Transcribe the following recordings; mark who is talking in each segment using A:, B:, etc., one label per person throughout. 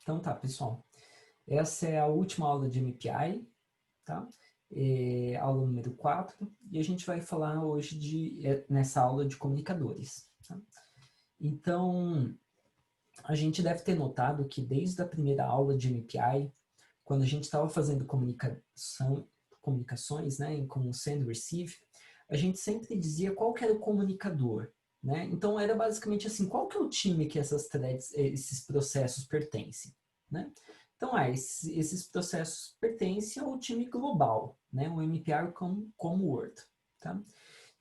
A: Então tá, pessoal. Essa é a última aula de MPI, tá? Aula número 4, e a gente vai falar hoje nessa aula de comunicadores. Tá? Então, a gente deve ter notado que desde a primeira aula de MPI, quando a gente estava fazendo comunicações, né, com send e receive, a gente sempre dizia qual que era o comunicador. Né? Então, era basicamente assim, qual que é o time que essas threads, esses processos pertencem? Né? Então, esses processos pertencem ao time global, né? O MPI como Word. Tá?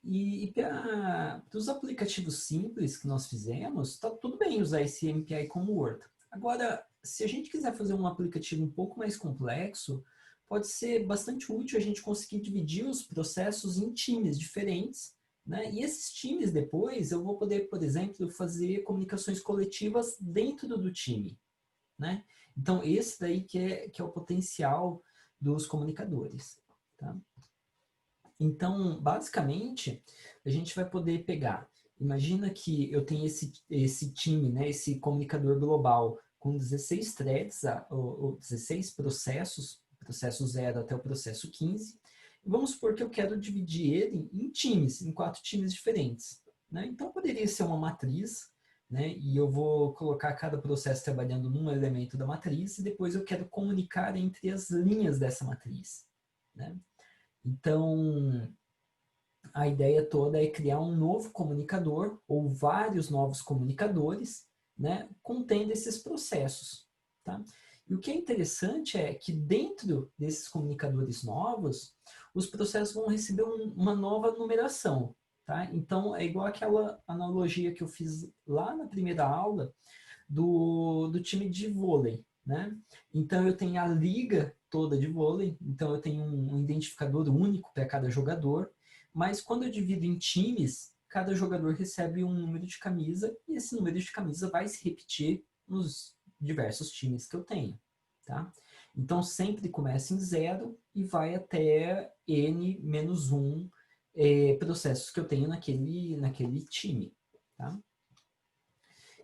A: E para os aplicativos simples que nós fizemos, está tudo bem usar esse MPI como Word. Agora, se a gente quiser fazer um aplicativo um pouco mais complexo, pode ser bastante útil a gente conseguir dividir os processos em times diferentes, né? E esses times depois eu vou poder, por exemplo, fazer comunicações coletivas dentro do time. Né? Então, esse daí que é o potencial dos comunicadores. Tá? Então, basicamente, a gente vai poder pegar, imagina que eu tenho esse time, né, esse comunicador global com 16 threads, ou 16 processos, processo 0 até o processo 15, e vamos supor que eu quero dividir ele em times, em 4 times diferentes. Né? Então, poderia ser uma matriz, né? E eu vou colocar cada processo trabalhando num elemento da matriz e depois eu quero comunicar entre as linhas dessa matriz. Né? Então, a ideia toda é criar um novo comunicador ou vários novos comunicadores, né, contendo esses processos. Tá? E o que é interessante é que dentro desses comunicadores novos, os processos vão receber uma nova numeração. Tá? Então, é igual aquela analogia que eu fiz lá na primeira aula do time de vôlei. Né? Então, eu tenho a liga toda de vôlei, então eu tenho um identificador único para cada jogador, mas quando eu divido em times, cada jogador recebe um número de camisa e esse número de camisa vai se repetir nos diversos times que eu tenho. Tá? Então, sempre começa em 0 e vai até n-1 processos que eu tenho naquele time. Tá?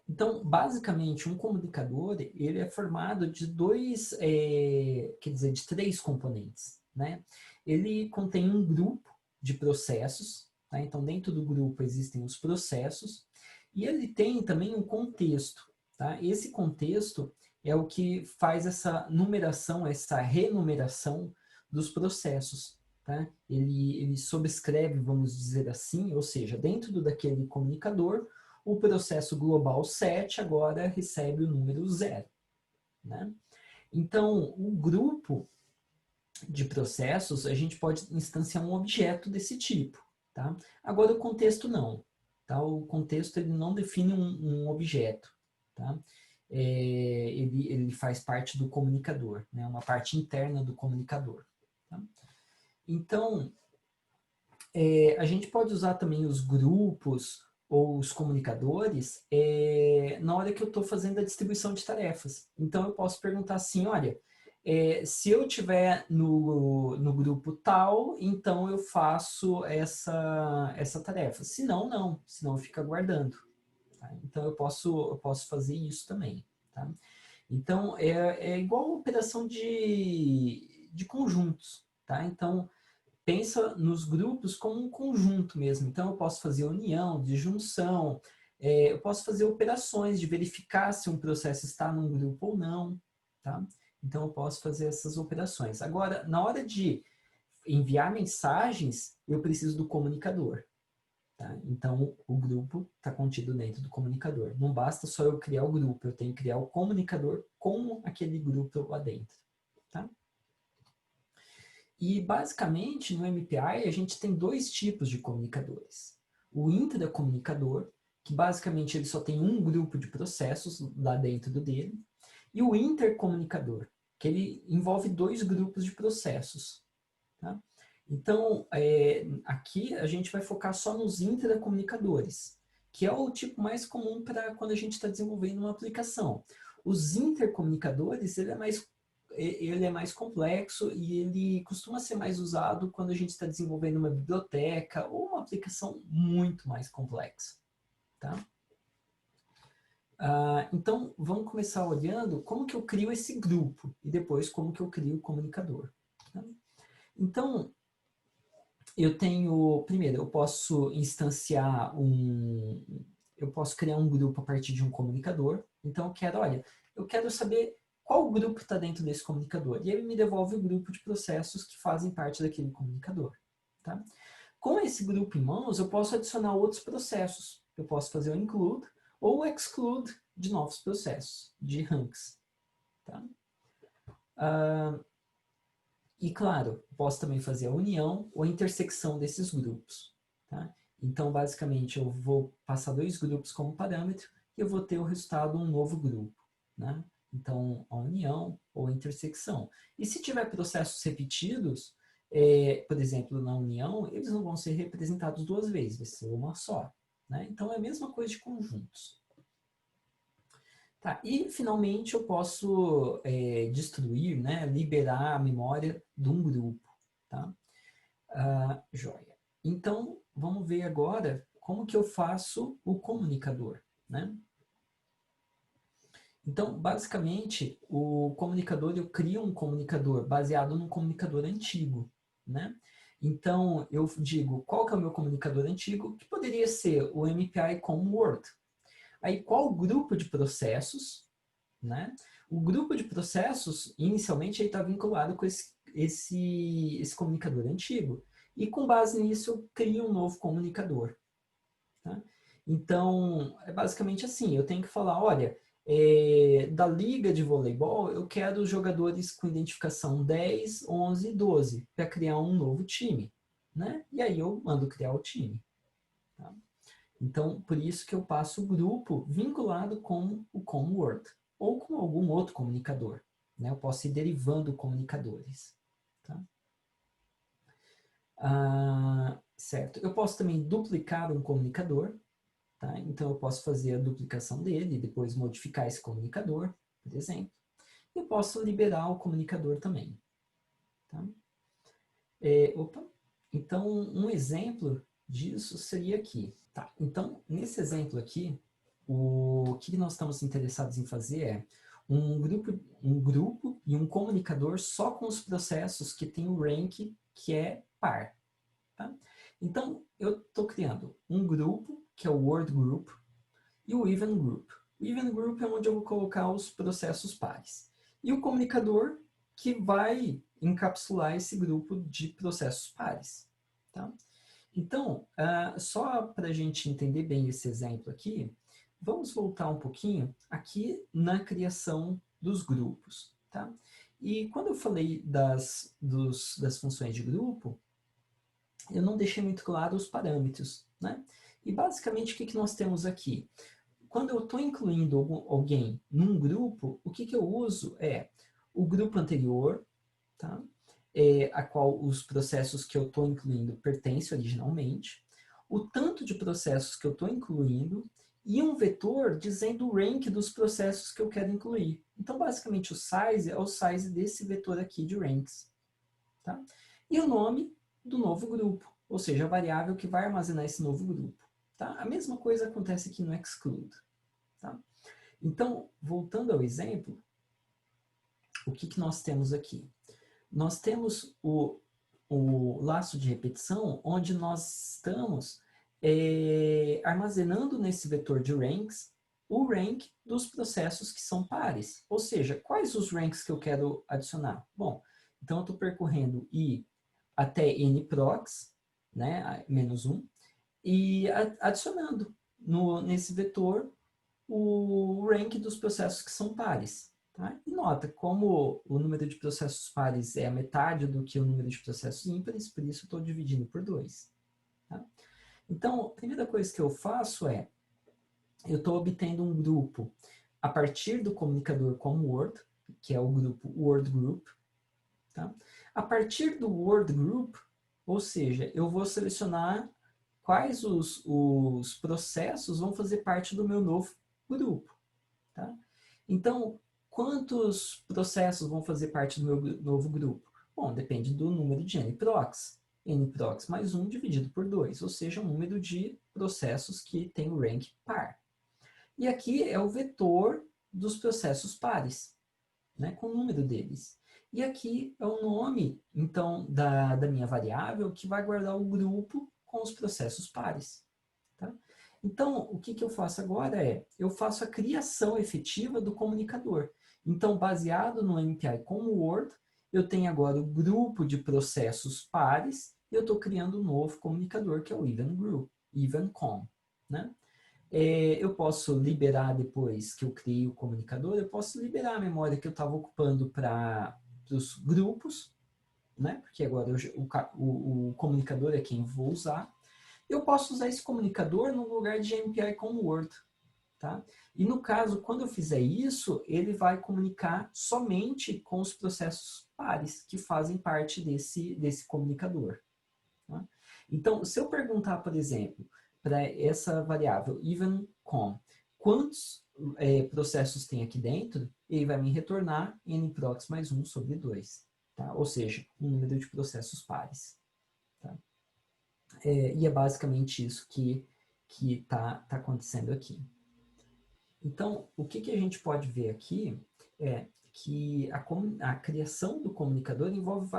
A: Então, basicamente, um comunicador ele é formado de de 3 componentes. Né? Ele contém um grupo de processos, tá? Então dentro do grupo existem os processos, e ele tem também um contexto. Tá? Esse contexto é o que faz essa numeração, essa renumeração dos processos. Tá? Ele sobrescreve, vamos dizer assim, ou seja, dentro daquele comunicador, o processo global 7 agora recebe o número 0. Né? Então, o grupo de processos, a gente pode instanciar um objeto desse tipo. Tá? Agora, o contexto não. Tá? O contexto ele não define um objeto. Tá? Ele faz parte do comunicador, né? Uma parte interna do comunicador. Tá? Então, a gente pode usar também os grupos ou os comunicadores na hora que eu estou fazendo a distribuição de tarefas. Então, eu posso perguntar assim, olha, se eu tiver no grupo tal, então eu faço essa tarefa. Se não, não. Senão fica aguardando. Tá? Então, eu posso fazer isso também. Tá? Então, é igual uma operação de conjuntos. Tá? Então, pensa nos grupos como um conjunto mesmo. Então, eu posso fazer união, disjunção, eu posso fazer operações de verificar se um processo está num grupo ou não. Tá? Então, eu posso fazer essas operações. Agora, na hora de enviar mensagens, eu preciso do comunicador. Tá? Então, o grupo está contido dentro do comunicador. Não basta só eu criar o grupo, eu tenho que criar o comunicador com aquele grupo lá dentro. Tá? E, basicamente, no MPI, a gente tem 2 tipos de comunicadores. O intracomunicador, que basicamente ele só tem um grupo de processos lá dentro dele, e o intercomunicador, que ele envolve 2 grupos de processos. Tá? Então, aqui a gente vai focar só nos intracomunicadores, que é o tipo mais comum para quando a gente está desenvolvendo uma aplicação. Os intercomunicadores, ele é mais complexo e ele costuma ser mais usado quando a gente está desenvolvendo uma biblioteca ou uma aplicação muito mais complexa. Tá? Então, vamos começar olhando como que eu crio esse grupo e depois como que eu crio o comunicador. Tá? Então, primeiro, eu posso instanciar eu posso criar um grupo a partir de um comunicador. Então, eu quero saber qual grupo está dentro desse comunicador. E ele me devolve o grupo de processos que fazem parte daquele comunicador. Tá? Com esse grupo em mãos, eu posso adicionar outros processos. Eu posso fazer o include ou o exclude de novos processos, de ranks. Tá? E, claro, posso também fazer a união ou a intersecção desses grupos. Tá? Então, basicamente, eu vou passar dois grupos como parâmetro e eu vou ter o resultado um novo grupo. Né? Então, a união ou a intersecção. E se tiver processos repetidos, por exemplo, na união, eles não vão ser representados duas vezes, vai ser uma só. Né? Então, é a mesma coisa de conjuntos. Tá, e, finalmente, eu posso destruir, né, liberar a memória de um grupo. Tá? Joia. Então, vamos ver agora como que eu faço o comunicador. Né? Então, basicamente, o comunicador, eu crio um comunicador baseado num comunicador antigo. Né? Então, eu digo qual que é o meu comunicador antigo, que poderia ser o MPI com Word. Aí, qual grupo de processos, né? O grupo de processos, inicialmente, está vinculado com esse comunicador antigo. E com base nisso, eu crio um novo comunicador. Tá? Então, é basicamente assim, eu tenho que falar, olha, da liga de voleibol, eu quero jogadores com identificação 10, 11 e 12 para criar um novo time. Né? E aí eu mando criar o time. Tá? Então, por isso que eu passo o grupo vinculado com o ComWord ou com algum outro comunicador. Né? Eu posso ir derivando comunicadores. Tá? Certo. Eu posso também duplicar um comunicador. Tá? Então, eu posso fazer a duplicação dele e depois modificar esse comunicador, por exemplo. Eu posso liberar o comunicador também. Tá? Então, um exemplo disso seria aqui. Tá? Então, nesse exemplo aqui, o que nós estamos interessados em fazer é um grupo e um comunicador só com os processos que tem o rank que é par. Tá? Então, eu estou criando um grupo, que é o word group, e o even group. O even group é onde eu vou colocar os processos pares. E o comunicador, que vai encapsular esse grupo de processos pares. Tá? Então, só para a gente entender bem esse exemplo aqui, vamos voltar um pouquinho aqui na criação dos grupos. Tá? E quando eu falei das funções de grupo, eu não deixei muito claro os parâmetros. Né? E basicamente o que nós temos aqui? Quando eu estou incluindo alguém num grupo, o que eu uso é o grupo anterior, tá? A qual os processos que eu estou incluindo pertencem originalmente, o tanto de processos que eu estou incluindo e um vetor dizendo o rank dos processos que eu quero incluir. Então, basicamente, o size é o size desse vetor aqui de ranks. Tá? E o nome do novo grupo, ou seja, a variável que vai armazenar esse novo grupo. Tá? A mesma coisa acontece aqui no exclude. Tá? Então, voltando ao exemplo, o que nós temos aqui? Nós temos o laço de repetição, onde nós estamos armazenando nesse vetor de ranks o rank dos processos que são pares. Ou seja, quais os ranks que eu quero adicionar? Bom, então eu estou percorrendo I até nprox, né, menos 1, e adicionando nesse vetor o rank dos processos que são pares. Tá? E nota, como o número de processos pares é a metade do que o número de processos ímpares, por isso estou dividindo por 2. Tá? Então, a primeira coisa que eu faço é, eu estou obtendo um grupo a partir do comunicador com Word, que é o grupo Word Group. Tá? A partir do Word Group, ou seja, eu vou selecionar quais os processos vão fazer parte do meu novo grupo. Tá? Então, quantos processos vão fazer parte do meu novo grupo? Bom, depende do número de nprox. Nprox mais 1 dividido por 2, ou seja, o número de processos que tem o rank par. E aqui é o vetor dos processos pares, né, com o número deles. E aqui é o nome, então, da minha variável, que vai guardar o grupo com os processos pares. Tá? Então, o que eu faço agora eu faço a criação efetiva do comunicador. Então, baseado no MPI com o Word, eu tenho agora o grupo de processos pares e eu estou criando um novo comunicador, que é o Even Group, EvenCom. Né? Eu posso liberar, depois que eu criei o comunicador, eu posso liberar a memória que eu estava ocupando para os grupos, né? Porque agora o comunicador é quem vou usar. Eu posso usar esse comunicador no lugar de MPI com Word. Tá? E no caso, quando eu fizer isso, ele vai comunicar somente com os processos pares que fazem parte desse comunicador. Tá? Então, se eu perguntar, por exemplo, para essa variável EvenCom, quantos processos tem aqui dentro, ele vai me retornar nprox mais 1 sobre 2. Tá? Ou seja, um número de processos pares. Tá? E é basicamente isso que tá acontecendo aqui. Então, o que a gente pode ver aqui é que a criação do comunicador envolve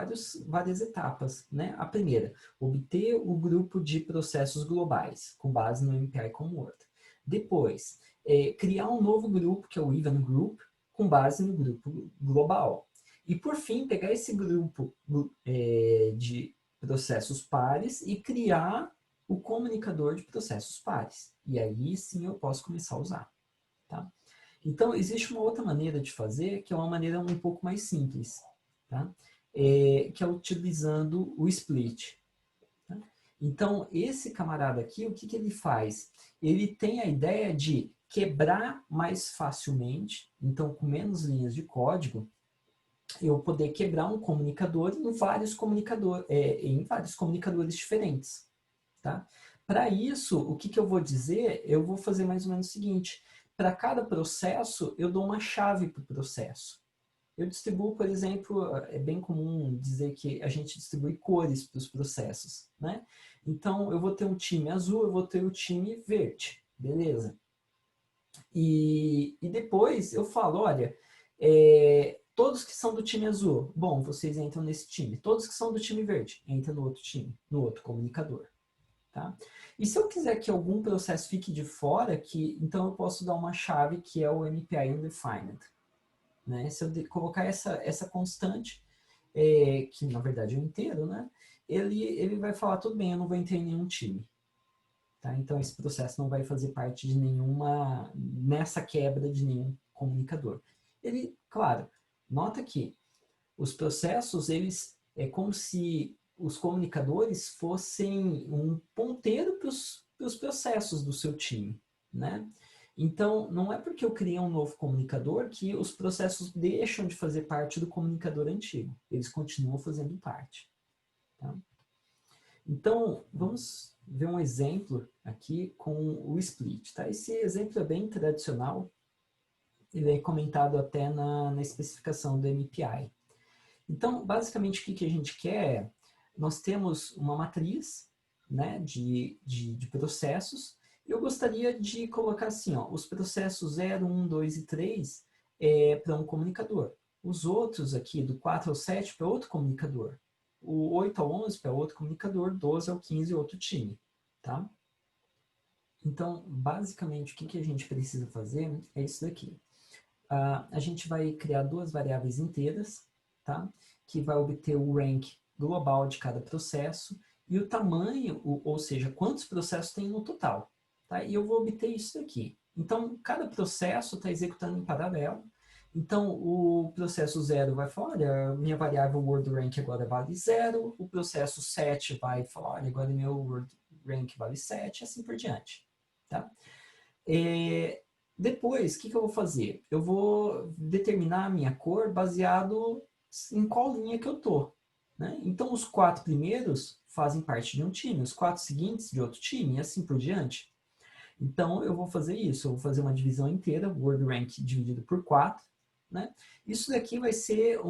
A: várias etapas. Né? A primeira, obter o grupo de processos globais, com base no MPI com Word. Depois, criar um novo grupo, que é o Even Group, com base no grupo global. E, por fim, pegar esse grupo de processos pares e criar o comunicador de processos pares. E aí sim eu posso começar a usar. Tá? Então, existe uma outra maneira de fazer, que é uma maneira um pouco mais simples, tá? Que é utilizando o split. Tá? Então, esse camarada aqui, o que ele faz? Ele tem a ideia de quebrar mais facilmente, então com menos linhas de código, eu poder quebrar um comunicador em vários comunicadores diferentes. Tá? Para isso, o que eu vou dizer? Eu vou fazer mais ou menos o seguinte. Para cada processo, eu dou uma chave para o processo. Eu distribuo, por exemplo, é bem comum dizer que a gente distribui cores para os processos. Né? Então, eu vou ter um time azul, eu vou ter o time verde. Beleza. E depois eu falo, olha, todos que são do time azul, bom, vocês entram nesse time. Todos que são do time verde, entram no outro time, no outro comunicador. Tá? E se eu quiser que algum processo fique de fora, então eu posso dar uma chave que é o MPI Undefined. Né? Se eu colocar essa constante, que na verdade é um inteiro, né? ele vai falar, tudo bem, eu não vou entrar em nenhum time. Tá? Então esse processo não vai fazer parte de nessa quebra de nenhum comunicador. Ele, claro, nota que os processos, eles é como se os comunicadores fossem um ponteiro para os processos do seu time, né? Então, não é porque eu criei um novo comunicador que os processos deixam de fazer parte do comunicador antigo. Eles continuam fazendo parte. Tá? Então, vamos ver um exemplo aqui com o split. Tá? Esse exemplo é bem tradicional. Ele é comentado até na especificação do MPI. Então, basicamente, o que a gente quer? Nós temos uma matriz, né, de processos. Eu gostaria de colocar assim, ó, os processos 0, 1, 2 e 3 para um comunicador. Os outros aqui, do 4 ao 7, para outro comunicador. O 8 ao 11 para outro comunicador, 12 ao 15 outro time. Tá? Então, basicamente, o que a gente precisa fazer é isso daqui. A gente vai criar duas variáveis inteiras, tá? Que vai obter o rank global de cada processo e o tamanho, ou seja, quantos processos tem no total. Tá? E eu vou obter isso daqui. Então, cada processo está executando em paralelo. Então, o processo 0 vai falar, olha, minha variável word rank agora vale 0. O processo 7 vai falar, olha, agora meu word rank vale 7, assim por diante. Tá? Depois, o que eu vou fazer? Eu vou determinar a minha cor baseado em qual linha que eu estou. Né? Então, os 4 primeiros fazem parte de um time, os 4 seguintes de outro time, e assim por diante. Então, eu vou fazer isso. Eu vou fazer uma divisão inteira, word rank dividido por 4. Né? Isso daqui vai ser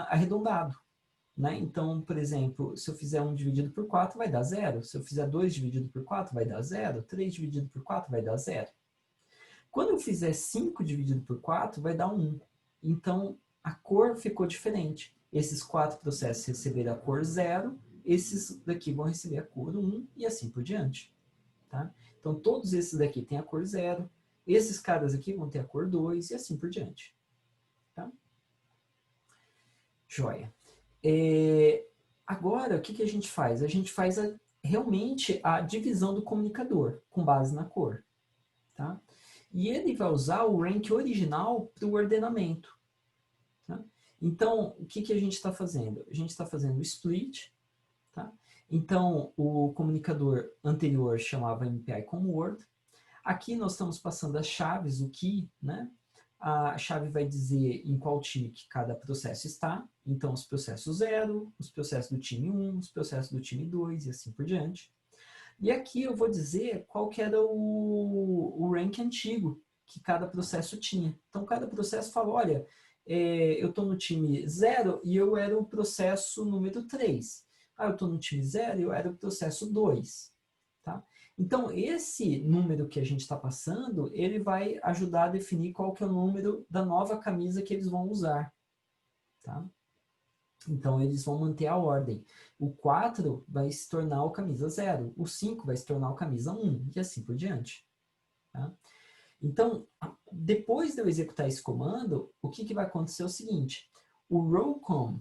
A: arredondado. Né? Então, por exemplo, se eu fizer 1 dividido por 4, vai dar 0. Se eu fizer 2 dividido por 4, vai dar 0. 3 dividido por 4, vai dar 0. Quando eu fizer 5 dividido por 4, vai dar 1. Então, a cor ficou diferente. Esses 4 processos receberam a cor 0, esses daqui vão receber a cor 1 e assim por diante. Tá? Então, todos esses daqui têm a cor 0, esses caras aqui vão ter a cor 2 e assim por diante. Tá? Joia. Agora, o que a gente faz? A gente faz realmente a divisão do comunicador, com base na cor. Tá? E ele vai usar o rank original para o ordenamento. Tá? Então, o que a gente está fazendo? A gente está fazendo o split. Tá? Então, o comunicador anterior chamava MPI como Word. Aqui nós estamos passando as chaves, o key, né? A chave vai dizer em qual time que cada processo está. Então, os processos 0, os processos do time 1, os processos do time 2 e assim por diante. E aqui eu vou dizer qual que era o rank antigo que cada processo tinha. Então, cada processo fala, olha, eu estou no time 0 e eu era o processo número 3. Eu estou no time 0 e eu era o processo 2. Tá? Então, esse número que a gente está passando, ele vai ajudar a definir qual que é o número da nova camisa que eles vão usar. Tá? Então, eles vão manter a ordem. O 4 vai se tornar o camisa 0, o 5 vai se tornar o camisa 1, e assim por diante. Tá? Então, depois de eu executar esse comando, o que vai acontecer é o seguinte, o rowcom,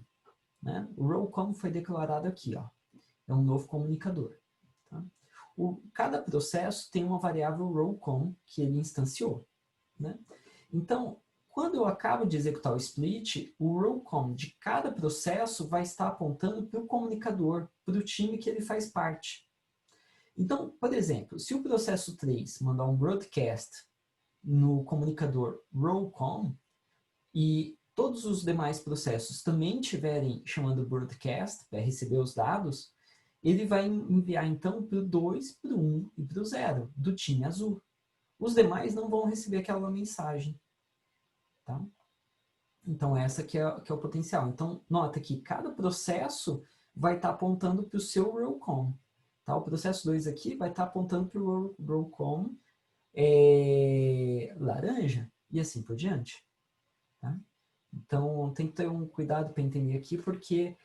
A: né? O rowcom foi declarado aqui, ó, é um novo comunicador. Tá? Cada processo tem uma variável rowcom que ele instanciou. Né? Então, quando eu acabo de executar o split, o rowcom de cada processo vai estar apontando para o comunicador, para o time que ele faz parte. Então, por exemplo, se o processo 3 mandar um broadcast no comunicador rowcom e todos os demais processos também estiverem chamando broadcast para receber os dados, ele vai enviar então para o 2, para o 1 e para o 0 do time azul. Os demais não vão receber aquela mensagem. Tá? Então, essa que é o potencial. Então, nota que cada processo vai estar apontando para o seu rowcom. Tá? O processo 2 aqui vai estar apontando para o rowcom laranja e assim por diante. Tá? Então, tem que ter um cuidado para entender aqui, porque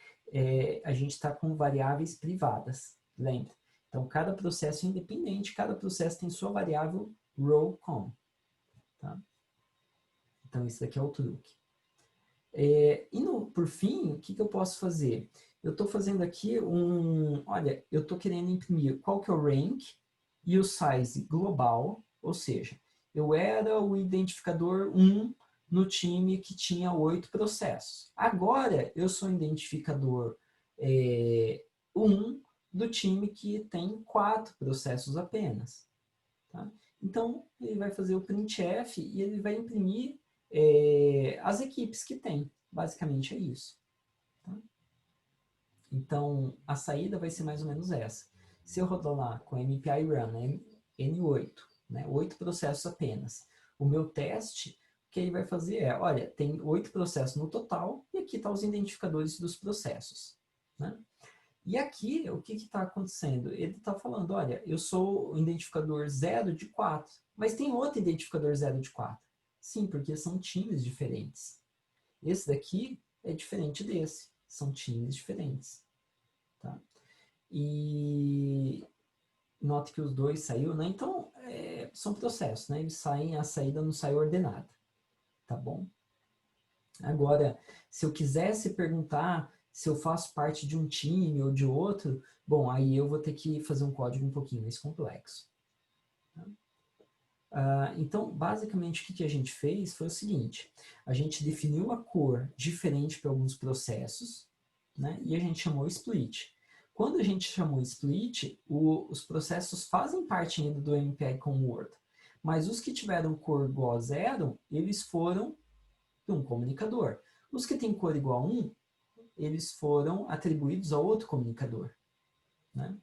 A: a gente está com variáveis privadas, lembra? Então, cada processo é independente, cada processo tem sua variável rowcom. Tá? Então, isso daqui é o truque. Por fim, o que eu posso fazer? Eu estou fazendo aqui olha, eu estou querendo imprimir qual que é o rank e o size global, ou seja, eu era o identificador 1 no time que tinha 8 processos. Agora, eu sou o identificador 1 do time que tem 4 processos apenas. Tá? Então, ele vai fazer o printf e ele vai imprimir as equipes que tem. Basicamente é isso. Tá? Então, a saída vai ser mais ou menos essa. Se eu rodar lá com MPI Run N8, né, 8 processos apenas, o meu teste, o que ele vai fazer é, olha, tem 8 processos no total e aqui estão os identificadores dos processos. Né? E aqui, o que está acontecendo? Ele está falando, olha, eu sou o identificador 0 de 4, mas tem outro identificador 0 de 4. Sim, porque são times diferentes. Esse daqui é diferente desse. São times diferentes. Tá? E note que os dois saiu, né? Então, são processos, né? Eles saem, a saída não sai ordenada. Tá bom? Agora, se eu quisesse perguntar se eu faço parte de um time ou de outro, bom, aí eu vou ter que fazer um código um pouquinho mais complexo. Então, basicamente, o que a gente fez foi o seguinte, a gente definiu a cor diferente para alguns processos, né, e a gente chamou split. Quando a gente chamou split, os processos fazem parte ainda do MPI com Word, mas os que tiveram cor igual a 0, eles foram para um comunicador. Os que têm cor igual a 1, eles foram atribuídos a outro comunicador. Né?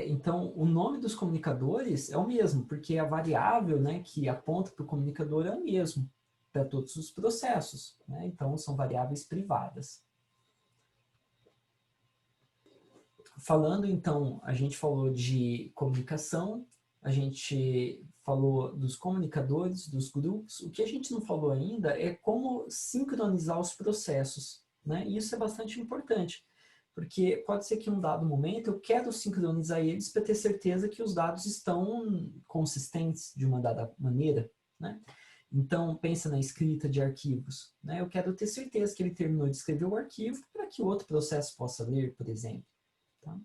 A: Então, o nome dos comunicadores é o mesmo, porque a variável, né, que aponta para o comunicador é o mesmo para todos os processos. Né? Então, são variáveis privadas. Falando, então, a gente falou de comunicação, a gente falou dos comunicadores, dos grupos. O que a gente não falou ainda é como sincronizar os processos, né? E isso é bastante importante, porque pode ser que em um dado momento eu quero sincronizar eles para ter certeza que os dados estão consistentes de uma dada maneira, né? Então, pensa na escrita de arquivos, né? Eu quero ter certeza que ele terminou de escrever o arquivo para que o outro processo possa ler, por exemplo. Tá?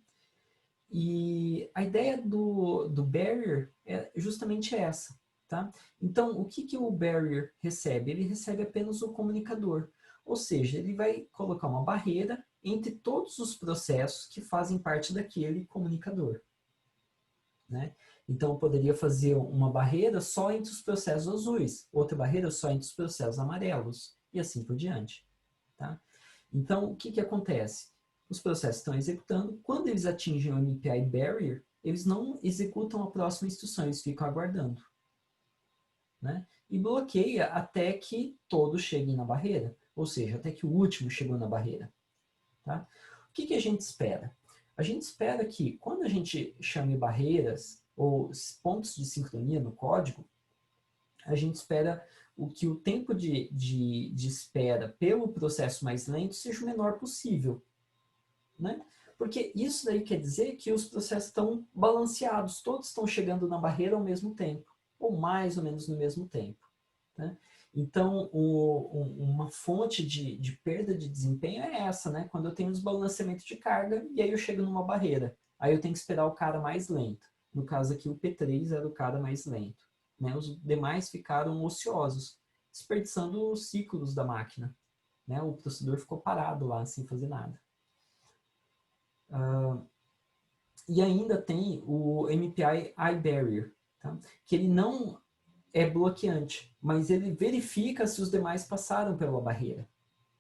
A: E a ideia do barrier é justamente essa. Tá? Então, o que o barrier recebe? Ele recebe apenas o comunicador. Ou seja, ele vai colocar uma barreira entre todos os processos que fazem parte daquele comunicador. Né? Então, eu poderia fazer uma barreira só entre os processos azuis, outra barreira só entre os processos amarelos, e assim por diante. Tá? Então, o que acontece? Os processos estão executando, quando eles atingem o MPI barrier, eles não executam a próxima instrução, eles ficam aguardando. Né? E bloqueia até que todos cheguem na barreira, ou seja, até que o último chegou na barreira. Tá? O que a gente espera? A gente espera que, quando a gente chame barreiras ou pontos de sincronia no código, a gente espera que o tempo de espera pelo processo mais lento seja o menor possível. Né? Porque isso daí quer dizer que os processos estão balanceados, todos estão chegando na barreira ao mesmo tempo, ou mais ou menos no mesmo tempo. Né? Então, uma fonte de perda de desempenho é essa, né? Quando eu tenho desbalanceamento de carga e aí eu chego numa barreira. Aí eu tenho que esperar o cara mais lento. No caso aqui, o P3 era o cara mais lento. Né? Os demais ficaram ociosos, desperdiçando os ciclos da máquina. Né? O processador ficou parado lá, sem fazer nada. E ainda tem o MPI iBarrier, tá? Que ele não é bloqueante, mas ele verifica se os demais passaram pela barreira.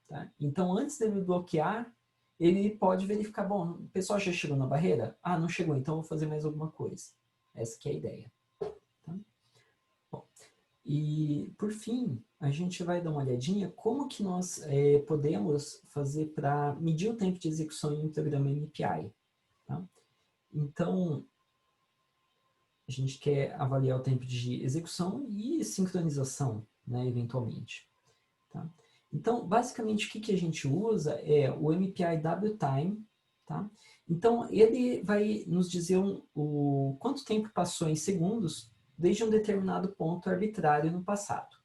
A: Tá? Então, antes dele bloquear, ele pode verificar, bom, o pessoal já chegou na barreira? Ah, não chegou, então vou fazer mais alguma coisa. Essa que é a ideia. Tá? Bom, e, por fim, a gente vai dar uma olhadinha como que nós podemos fazer para medir o tempo de execução em um programa MPI. Tá? Então, a gente quer avaliar o tempo de execução e sincronização, né, eventualmente. Tá? Então, basicamente, o que a gente usa é o MPI WTime. Tá? Então, ele vai nos dizer quanto tempo passou em segundos desde um determinado ponto arbitrário no passado.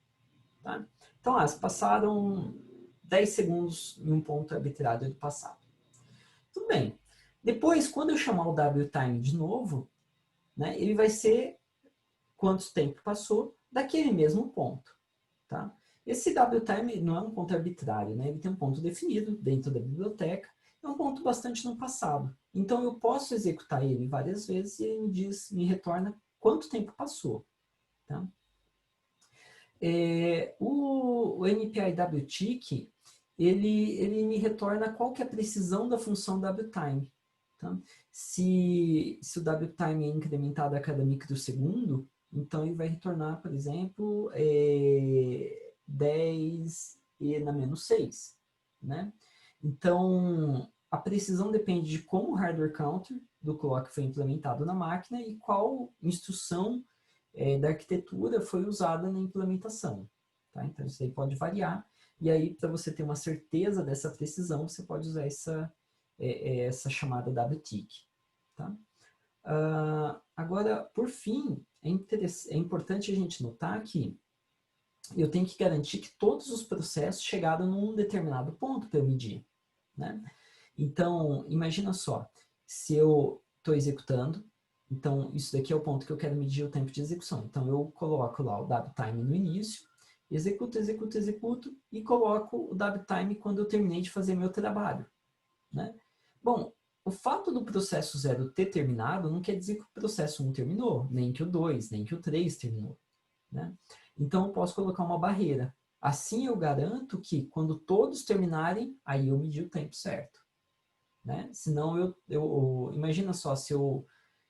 A: Tá? Então, se passaram 10 segundos em um ponto arbitrário do passado. Tudo bem. Depois, quando eu chamar o WTime de novo, né, ele vai ser quanto tempo passou daquele mesmo ponto. Tá? Esse WTime não é um ponto arbitrário, né? Ele tem um ponto definido dentro da biblioteca, é um ponto bastante no passado. Então eu posso executar ele várias vezes e ele me retorna quanto tempo passou. Tá? O MPI WTIC, ele me retorna qual que é a precisão da função WTime. Tá? Se o WTime é incrementado a cada microsegundo, então ele vai retornar, por exemplo, 10 e na menos 6. Né? Então, a precisão depende de como o hardware counter do clock foi implementado na máquina e qual instrução da arquitetura foi usada na implementação. Tá? Então, isso aí pode variar. E aí, para você ter uma certeza dessa precisão, você pode usar essa chamada WTIC. Tá? Agora, por fim, é importante a gente notar que eu tenho que garantir que todos os processos chegaram num determinado ponto para eu medir. Né? Então, imagina só, se eu estou executando, então isso daqui é o ponto que eu quero medir o tempo de execução. Então, eu coloco lá o WTime no início, executo, executo, executo, e coloco o WTime quando eu terminei de fazer meu trabalho. Né? Bom, o fato do processo 0 ter terminado não quer dizer que o processo 1 terminou, nem que o 2, nem que o 3 terminou. Né? Então, eu posso colocar uma barreira. Assim, eu garanto que, quando todos terminarem, aí eu medi o tempo certo. Né? Senão, imagina só, se eu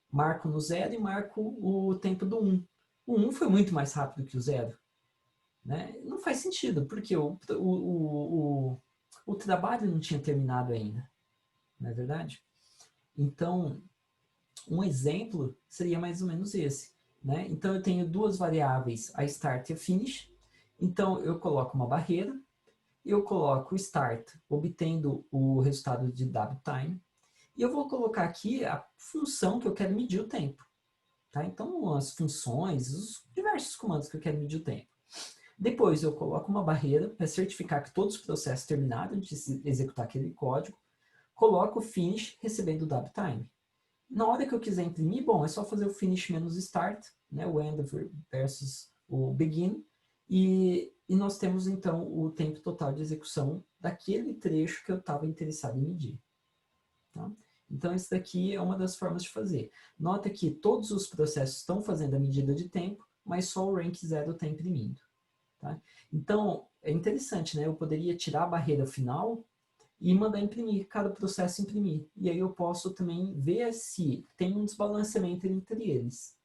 A: marco no 0 e marco o tempo do 1. O 1 foi muito mais rápido que o 0. Né? Não faz sentido, porque o trabalho não tinha terminado ainda. Não é verdade? Então, um exemplo seria mais ou menos esse. né? Então, eu tenho duas variáveis, a start e a finish. Então, eu coloco uma barreira, eu coloco o start, obtendo o resultado de WTime, e eu vou colocar aqui a função que eu quero medir o tempo. Tá? Então, as funções, os diversos comandos que eu quero medir o tempo. Depois, eu coloco uma barreira para certificar que todos os processos terminaram de executar aquele código. Coloco o finish, recebendo o WTime. Na hora que eu quiser imprimir, bom, é só fazer o finish menos start, né, o end versus o begin, e nós temos, então, o tempo total de execução daquele trecho que eu estava interessado em medir. Tá? Então, isso daqui é uma das formas de fazer. Nota que todos os processos estão fazendo a medida de tempo, mas só o rank 0 está imprimindo. Tá? Então, é interessante, né? Eu poderia tirar a barreira final e mandar imprimir, cada processo imprimir. E aí eu posso também ver se tem um desbalanceamento entre eles.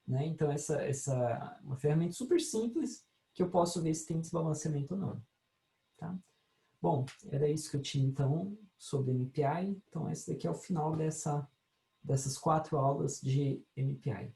A: Né? Então, essa é uma ferramenta super simples que eu posso ver se tem desbalanceamento ou não. Tá? Bom, era isso que eu tinha, então, sobre MPI. Então, esse daqui é o final dessas 4 aulas de MPI.